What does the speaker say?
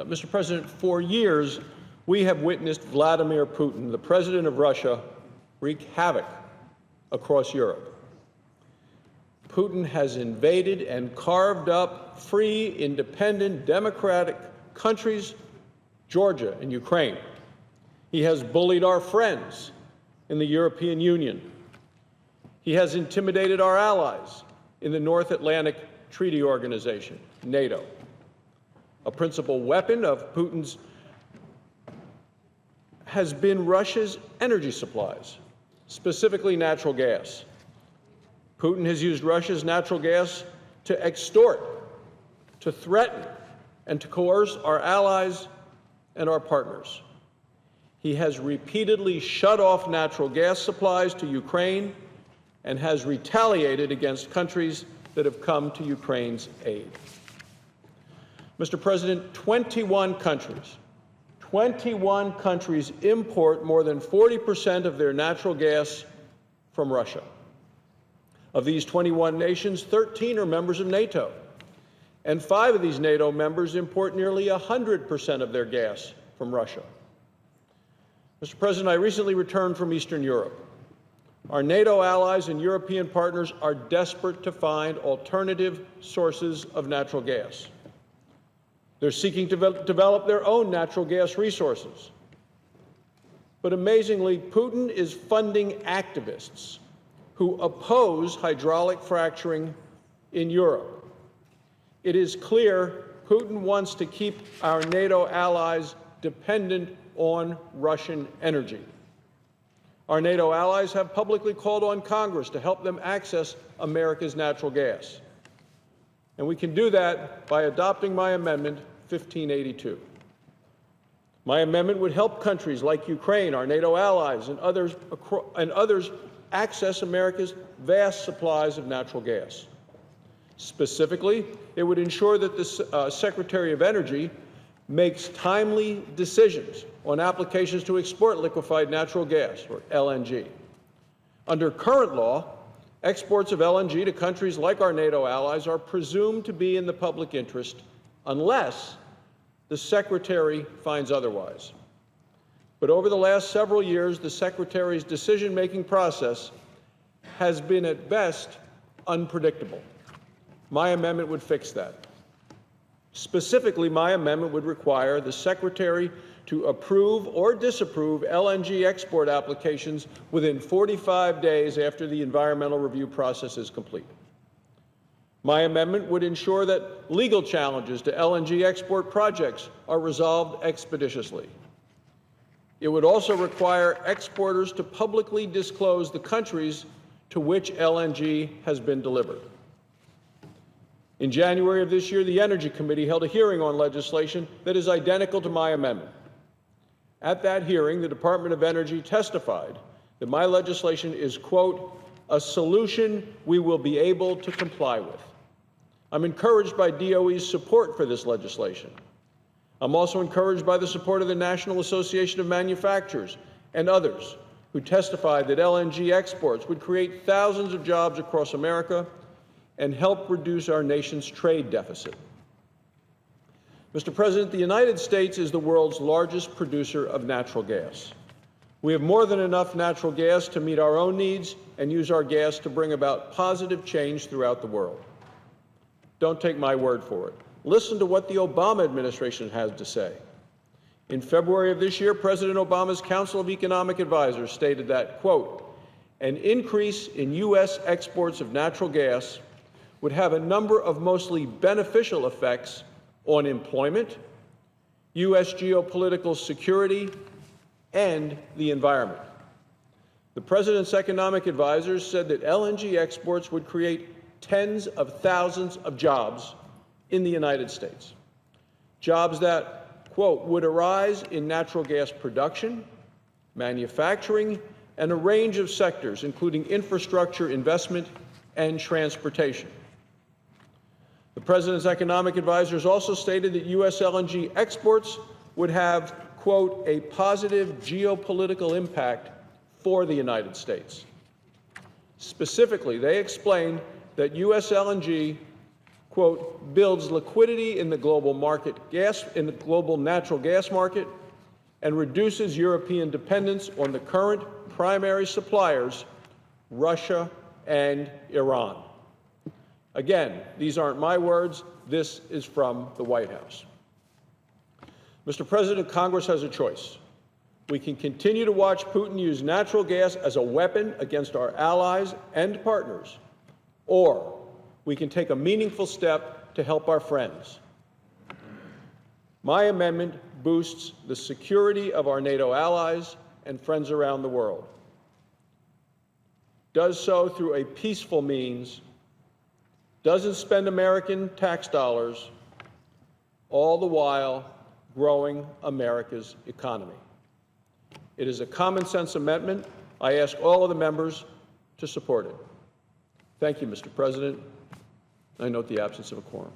Mr. President, for years, we have witnessed Vladimir Putin, the president of Russia, wreak havoc across Europe. Putin has invaded and carved up free, independent, democratic countries, Georgia and Ukraine. He has bullied our friends in the European Union. He has intimidated our allies in the North Atlantic Treaty Organization, NATO. A principal weapon of Putin's has been Russia's energy supplies, specifically natural gas. Putin has used Russia's natural gas to extort, to threaten, and to coerce our allies and our partners. He has repeatedly shut off natural gas supplies to Ukraine and has retaliated against countries that have come to Ukraine's aid. Mr. President, 21 countries import more than 40% of their natural gas from Russia. Of these 21 nations, 13 are members of NATO, and 5 of these NATO members import nearly 100% of their gas from Russia. Mr. President, I recently returned from Eastern Europe. Our NATO allies and European partners are desperate to find alternative sources of natural gas. They're seeking to develop their own natural gas resources. But amazingly, Putin is funding activists who oppose hydraulic fracturing in Europe. It is clear Putin wants to keep our NATO allies dependent on Russian energy. Our NATO allies have publicly called on Congress to help them access America's natural gas. And we can do that by adopting my amendment, 1582. My amendment would help countries like Ukraine, our NATO allies, and others access America's vast supplies of natural gas. Specifically, it would ensure that the Secretary of Energy makes timely decisions on applications to export liquefied natural gas, or LNG. Under current law, exports of LNG to countries like our NATO allies are presumed to be in the public interest unless the Secretary finds otherwise. But over the last several years, the Secretary's decision-making process has been at best unpredictable. My amendment would fix that. Specifically, my amendment would require the Secretary to approve or disapprove LNG export applications within 45 days after the environmental review process is complete. My amendment would ensure that legal challenges to LNG export projects are resolved expeditiously. It would also require exporters to publicly disclose the countries to which LNG has been delivered. In January of this year, the Energy Committee held a hearing on legislation that is identical to my amendment. At that hearing, the Department of Energy testified that my legislation is, quote, a solution we will be able to comply with. I'm encouraged by DOE's support for this legislation. I'm also encouraged by the support of the National Association of Manufacturers and others who testified that LNG exports would create thousands of jobs across America and help reduce our nation's trade deficit. Mr. President, the United States is the world's largest producer of natural gas. We have more than enough natural gas to meet our own needs and use our gas to bring about positive change throughout the world. Don't take my word for it. Listen to what the Obama administration has to say. In February of this year, President Obama's Council of Economic Advisors stated that, quote, an increase in U.S. exports of natural gas would have a number of mostly beneficial effects on employment, U.S. geopolitical security, and the environment. The President's economic advisors said that LNG exports would create tens of thousands of jobs in the United States. Jobs that, quote, would arise in natural gas production, manufacturing, and a range of sectors, including infrastructure investment and transportation. The President's economic advisors also stated that U.S. LNG exports would have, quote, a positive geopolitical impact for the United States. Specifically, they explained that U.S. LNG quote, builds liquidity in the global natural gas market and reduces European dependence on the current primary suppliers, Russia and Iran. Again, these aren't my words. This is from the White House. Mr. President, Congress has a choice. We can continue to watch Putin use natural gas as a weapon against our allies and partners, or we can take a meaningful step to help our friends. My amendment boosts the security of our NATO allies and friends around the world, does so through a peaceful means, doesn't spend American tax dollars, all the while growing America's economy. It is a common-sense amendment. I ask all of the members to support it. Thank you, Mr. President. I note the absence of a quorum.